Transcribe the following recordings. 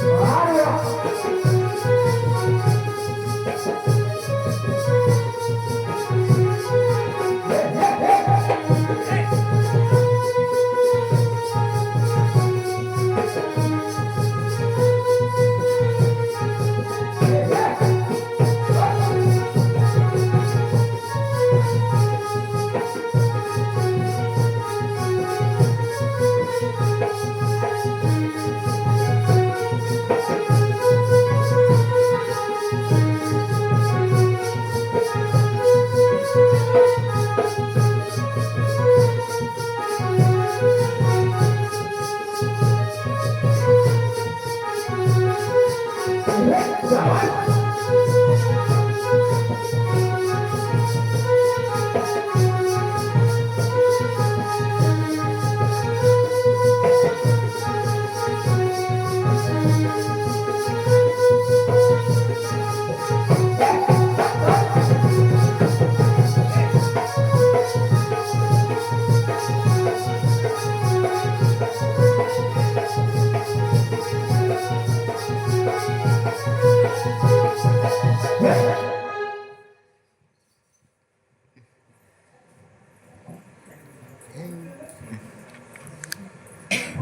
Wow.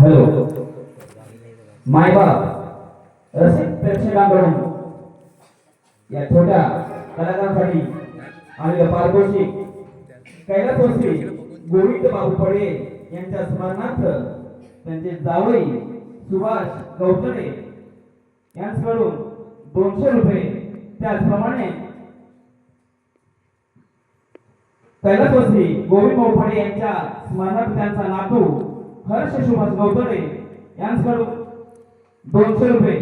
Hello मायबाप रसिक प्रेक्षकांकडून या छोट्या कलाकारांसाठी आलेल्या पारितोषिक कैलासवासी गोविंद बाबू पडे यांच्या स्मरणार्थ त्यांचे जावई सुभाष गौतडे यांच्याकडून 200 रुपये, त्याचप्रमाणे कैलासवासी गोविंद बाबू पडे यांच्या स्मरणार्थ त्यांचा नातू हर्ष सुभाष गौतडे यांच्याकडून 200 रुपये.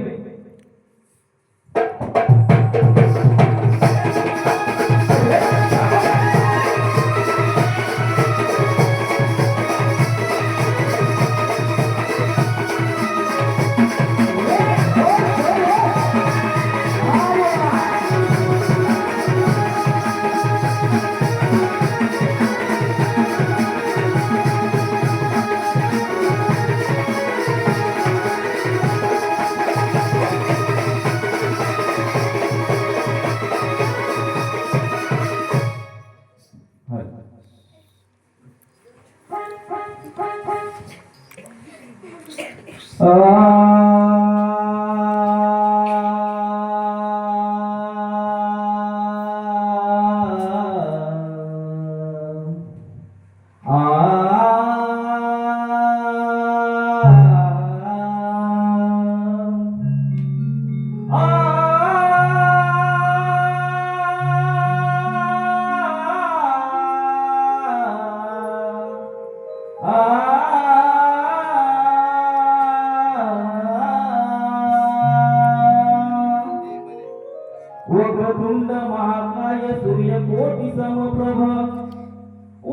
वक्रतुंड महाकाय सूर्यकोटि समप्रभ,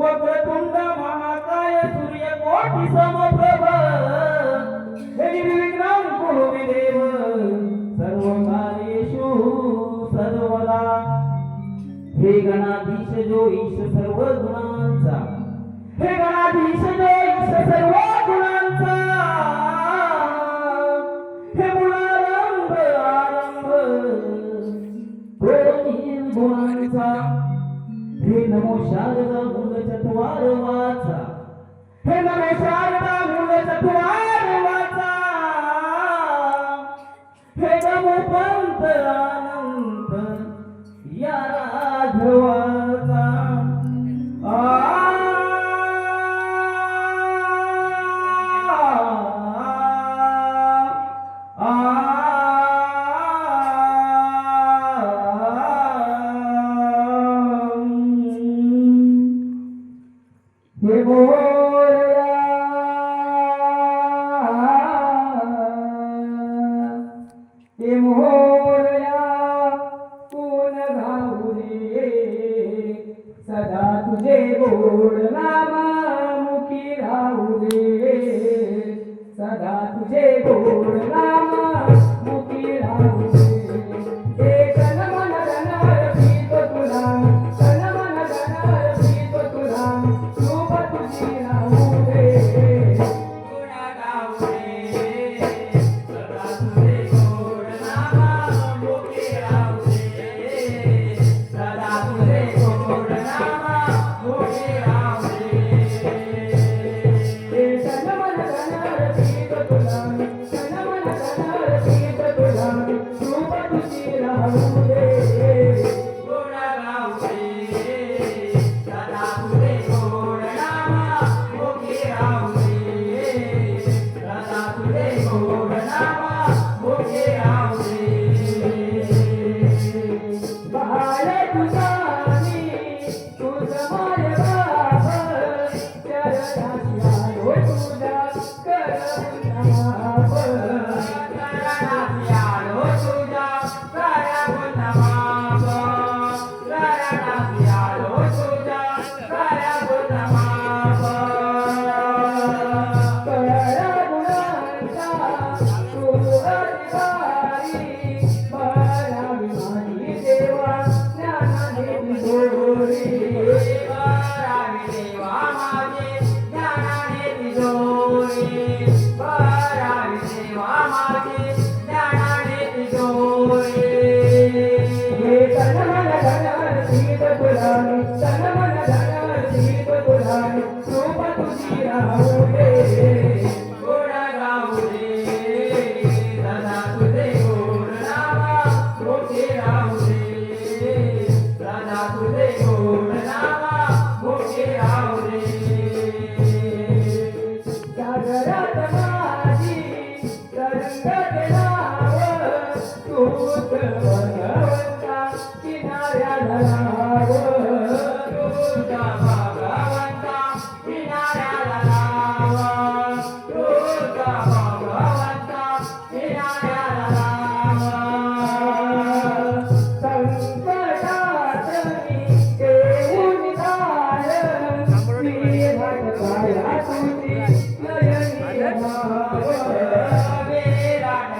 वक्रतुंड महाकाय सूर्यकोटि समप्रभ, हे निर्विघ्नं कुरु मे देव सर्वकार्येषु सर्वदा. हे गणाधीश जो ईश सर्व गुणांचा, हे गणाधीश जो ईश सर्व गुणांचा, हे मूळारंभ आरंभ गुणांचा, हे नमो शारदा मूल चत्वार वाचा, हे नमो शारदा मूल चत्वार वाचा, हे नमो पंत अनंत या राघवाचा. हे मोरया, हे मोरया कोण गाऊ रे, सदा तुझे गोड नाम मुखी राहू रे, सदा तुझे गोड नाम मुखी राहू रे. एक नमन धनवर प्रीत तुला, तन मन धनवर प्रीत तुला, शुभ तुझी राहू रे, गुण गाऊ रे, सदा तुझे गोड नाम मुखी राहू रे, सदा तुझे गोड नाम मुखी राहू रे. तन मन धनवर प्रीत तुला, तन मन धनवर प्रीत तुला, शुभ तुझी राहू रे, गुण गाऊ रे, सदा तुझे गोड नाम मुखी राहू रे, सदा तुझे गोड नाम मुखी राहू रे. बाळ तुझा मी तुझ माय बाप, चरणाशी आलो तुझ्या करून माप, चरणाशी आलो तुझ्या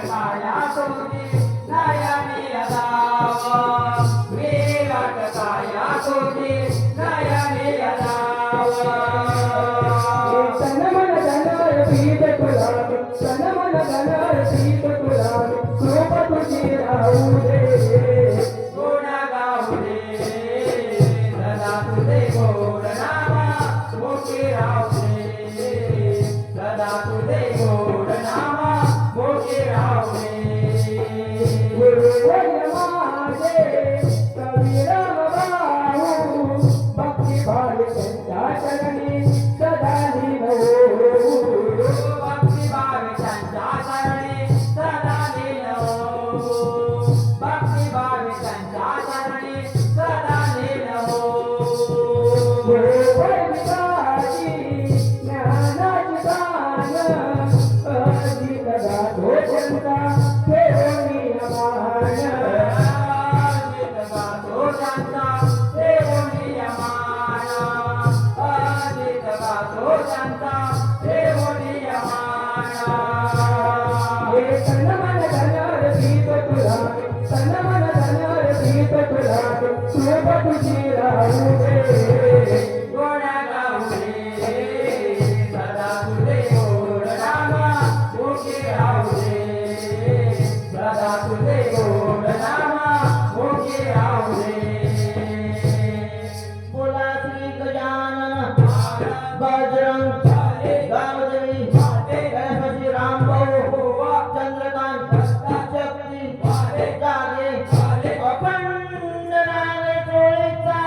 काया कोटी नयनी अदाव विराट काया कोटी नयनी अदाव तन मन धन पीत तुलाग तन मन धन पीत तुलाग कृप तुझी राहू दे गुण गाऊ दे सदा तुझे गोड नामा मोठी राहू दे सदा तुझे गोड नामा मोठी राहू दे गुरुवर माझे कबीराम बाहू भक्ती भाव त्यांच्या चरणी सदा निभवू भक्ती भावे त्यांच्या चरणी सदा लीनो भक्ती भावे त्यांच्या चरणी सदा लीनो गुरुवर विकाची ज्ञानाची दान अजित गातो जनता ठेवणी अमान तन मन धन पीत तुलाग तन मन धन पीत तुलाग कृप तुझी राहू दे बोला श्री गजानन बजरंग गावदेवी गणपती रामभाऊ चंद्रकांत शक्ती जागे अखंड नावे चोळीचा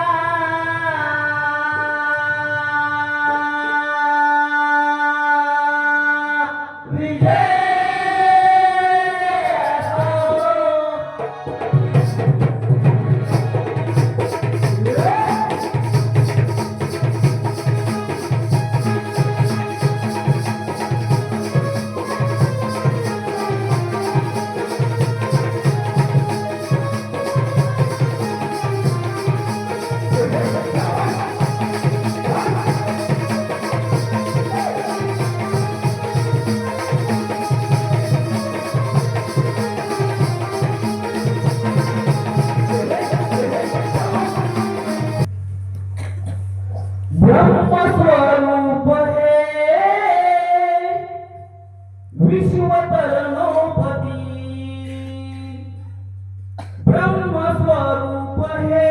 विजय ब्रह्मस्वरूप हे विश्वतरणोपती ब्रह्मस्वरूप हे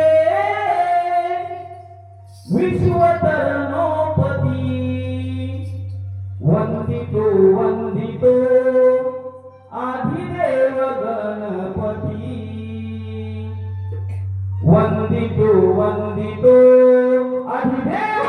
विश्वतरणोपती वंदितो वंदितो आदिदेव गणपती वंदितो वंदितो अधिदेव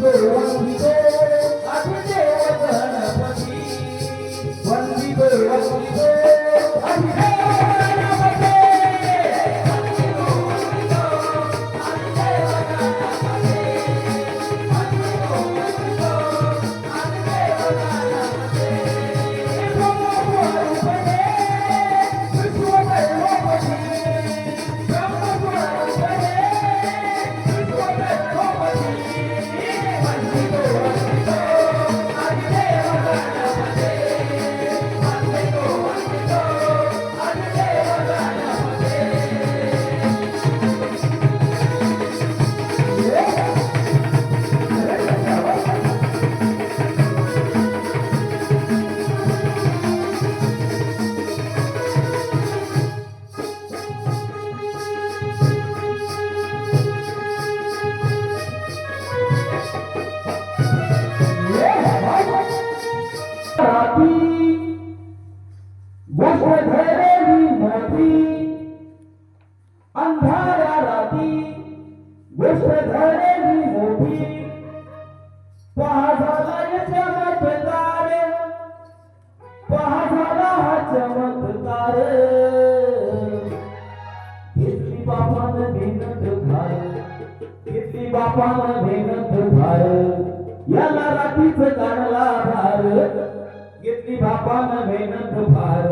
वंदितो वंदितो अधिदेव गणपती वंदितो वंदितो अधिदेव गणपती गोष्ट धरली मोठी अंधारा राती गोष्ट धरली मोठी पहा झाला या चमत्कार पहा झाला हा चमत्कार घेतली बापानं मेहनत धार घेतली बापानं मेहनत धार याला रात्रीच काढला भार घेतली बापानं मेहनत भार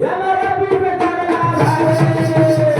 याला रात्रीच काढला भार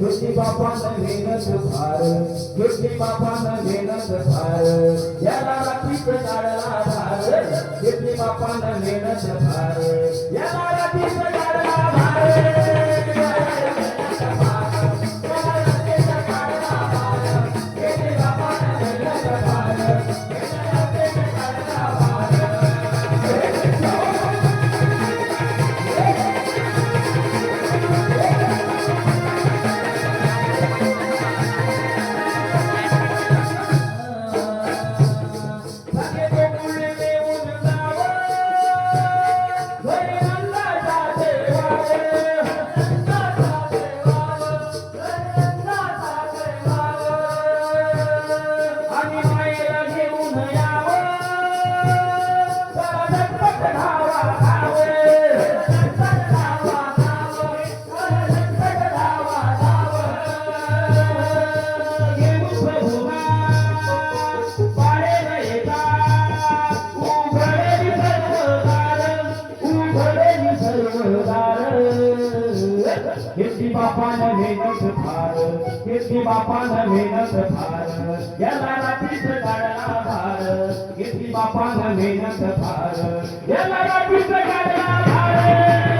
घेतली बापानं मेहनत भार घेतली बापानं मेहनत भार याला रात्रीच काढला भार घेतली बापानं मेहनत भार याला रात्रीच काढला भार घेतली बापानं मेहनत भार घेतली बापानं मेहनत भार याला रात्रीच काढला भार घेतली बापानं मेहनत भार याला रात्रीच काढला भार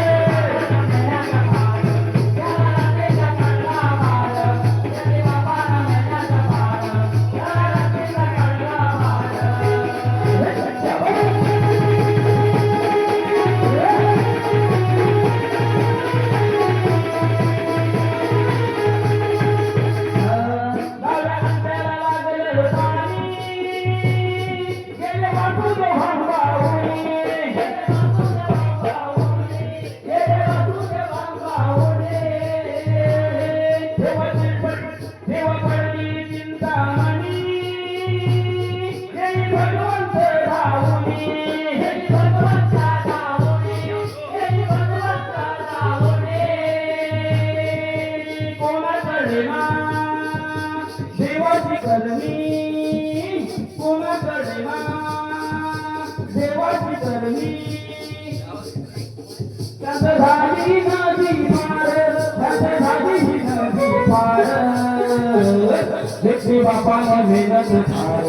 देवा पडली चिंतामणी जय भगवंत धावणी जय भगवंत धावणी जय भगवंत धावणी कोणाकडे ना देवाची करणी कोणाकडे ना देवाची करणी त्याचं झाली नदी पार त्याचं झाली नदी पार घेतली बापानं मेहनत फार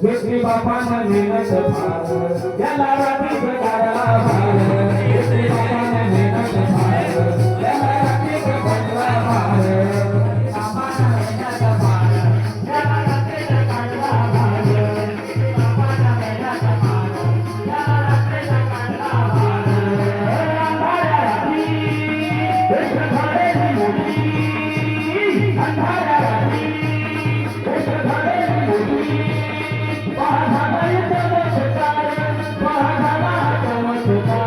घेतली बापानं मेहनत फार याला रात्रीच काढला भार घेतली बापानं मेहनत फार याला रात्रीच काढला भार बापानं मेहनत फार याला रात्रीच काढला भार बापानं मेहनत फार याला रात्रीच काढला भार अंधाऱ्या रात्री कृष्ण झालेली मोठी अंधाऱ्या रात्री कृष्ण झालेली मोठी पहा झाला चमत्कार पहा झाला चमत्कार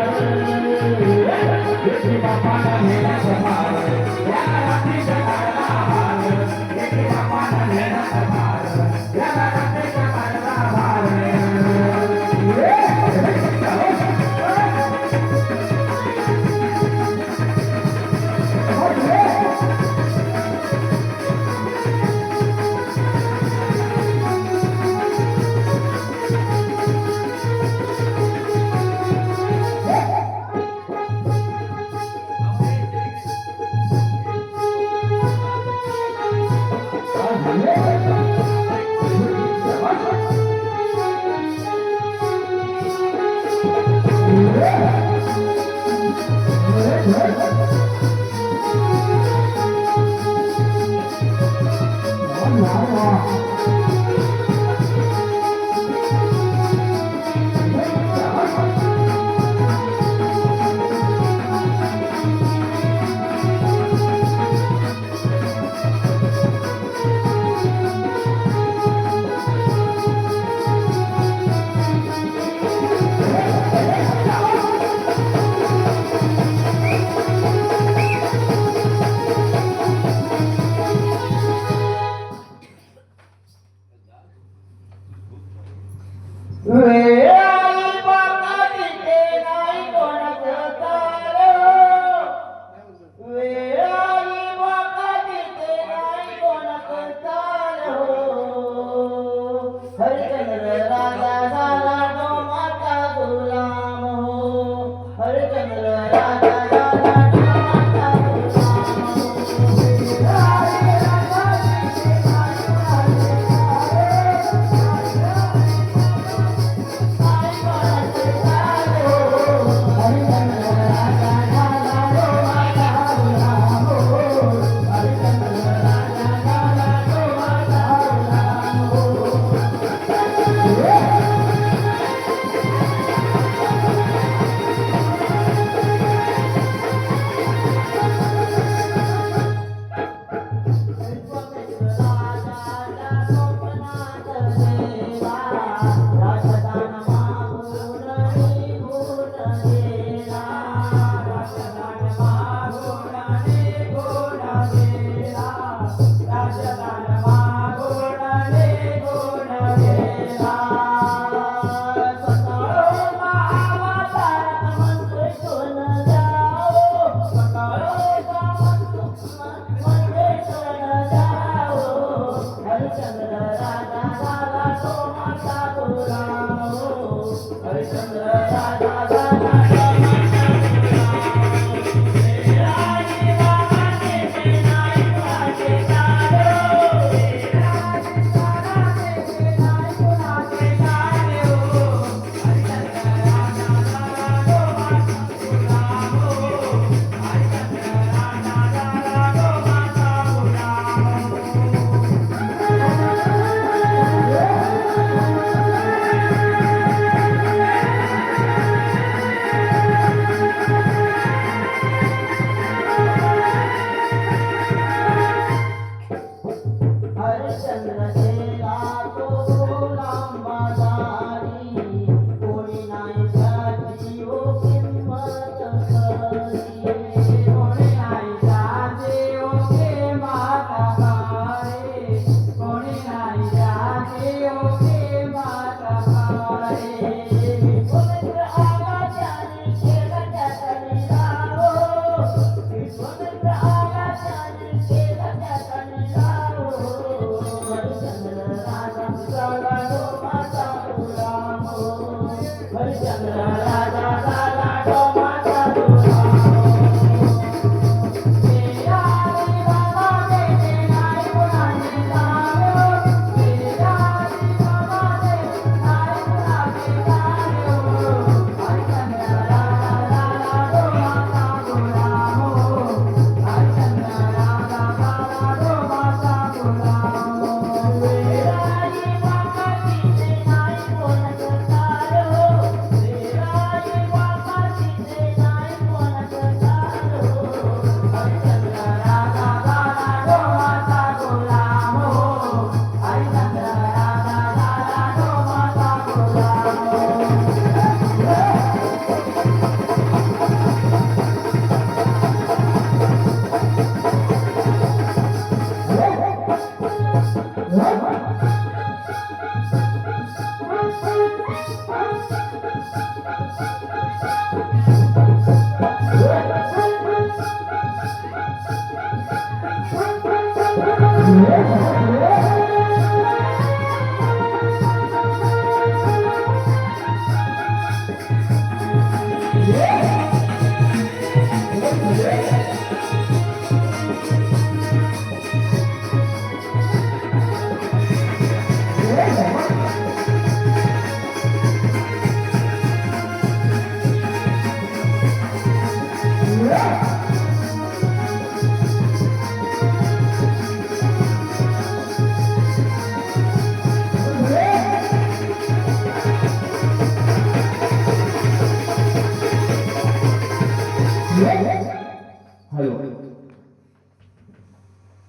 हॅलो,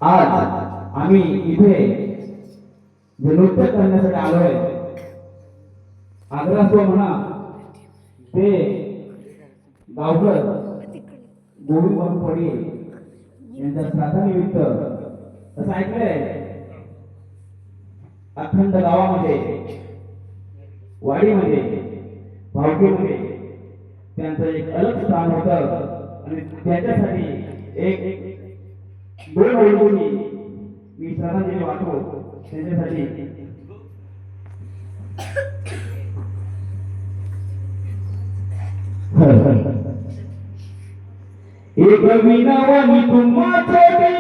आज आम्ही इथे जे नृत्य करण्यासाठी आलोय, आग्रह म्हणा ते गावकर गोविंद बाबू पडी यांच्या श्राद्धानिमित्त असं ऐकलंय अखंड गावामध्ये, वाडीमध्ये, भावकीमध्ये त्यांचं एक अलग स्थान होतं आणि त्याच्यासाठी एक दोन ओळी मी श्रद्धांजली वाटतो त्यांच्यासाठी. एक विनावानी तुम्हा छोटी,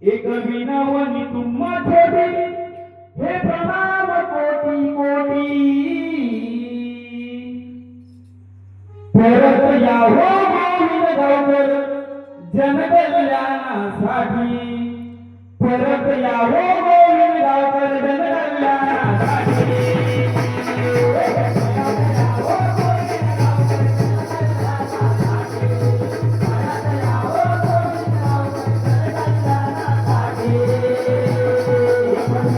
एक विनावानी तुम्हा छोटी, हे प्रणाम कोटी कोटी. परत यावो गोविंद गावकर जनकल्याणासाठी, परत यावो गोविंद गावकर जनकल्याणासाठी. परत यावो गोविंद गावकर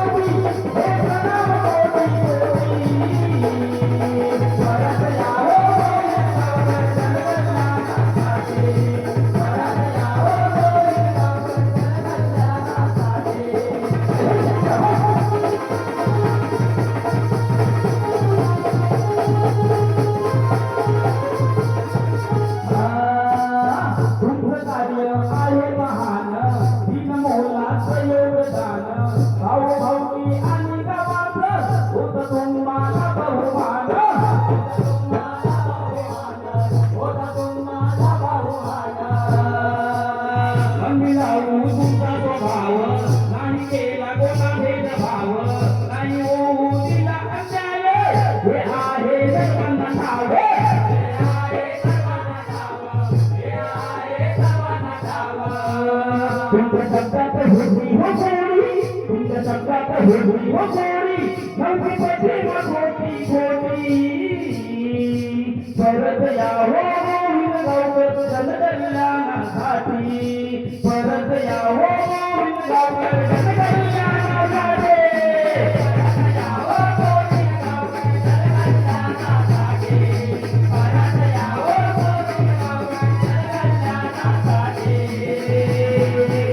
जनकल्याणासाठी, परत यावो गोविंद गावकर जनकल्याणासाठी.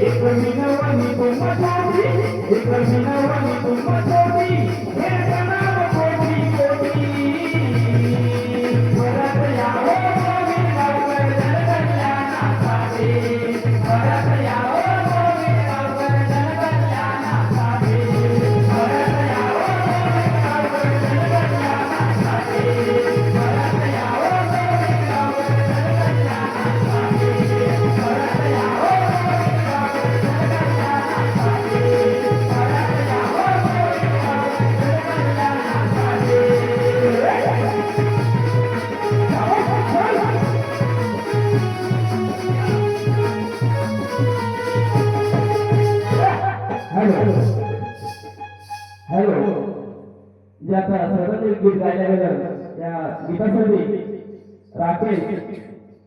एक विनवणी तुम्हा छोटी, एक विनवणी तुम्हा छोटी, हे प्रणाम कोटी कोटी. परत यावो गोविंद गावकर जनकल्याणासाठी, परत यावो गोविंद गावकर जनकल्याणासाठी, परत यावो गोविंद गावकर जनकल्याणासाठी, परत यावो गोविंद गावकर जनकल्याणासाठी, परत यावो गोविंद गावकर जनकल्याणासाठी, परत यावो गोविंद हॅलो हॅलो, जे आता सर्वांनी गीत गायला गेलं त्या गीतासाठी राकेश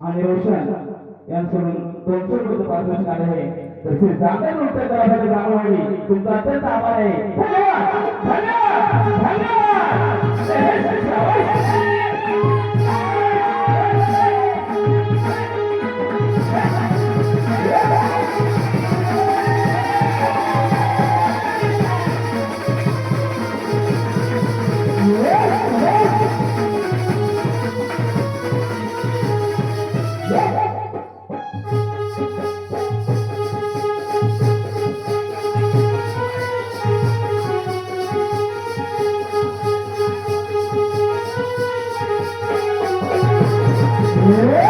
आणि रोशन यांच्याकडून 200 रुपये पारितोषिक आले आहे. तर ते जाता नृत्य करायसाठी जाणवाडी तुमचा अत्यंत आभार आहे. धन्यवाद धन्यवाद धन्यवाद. Yeah.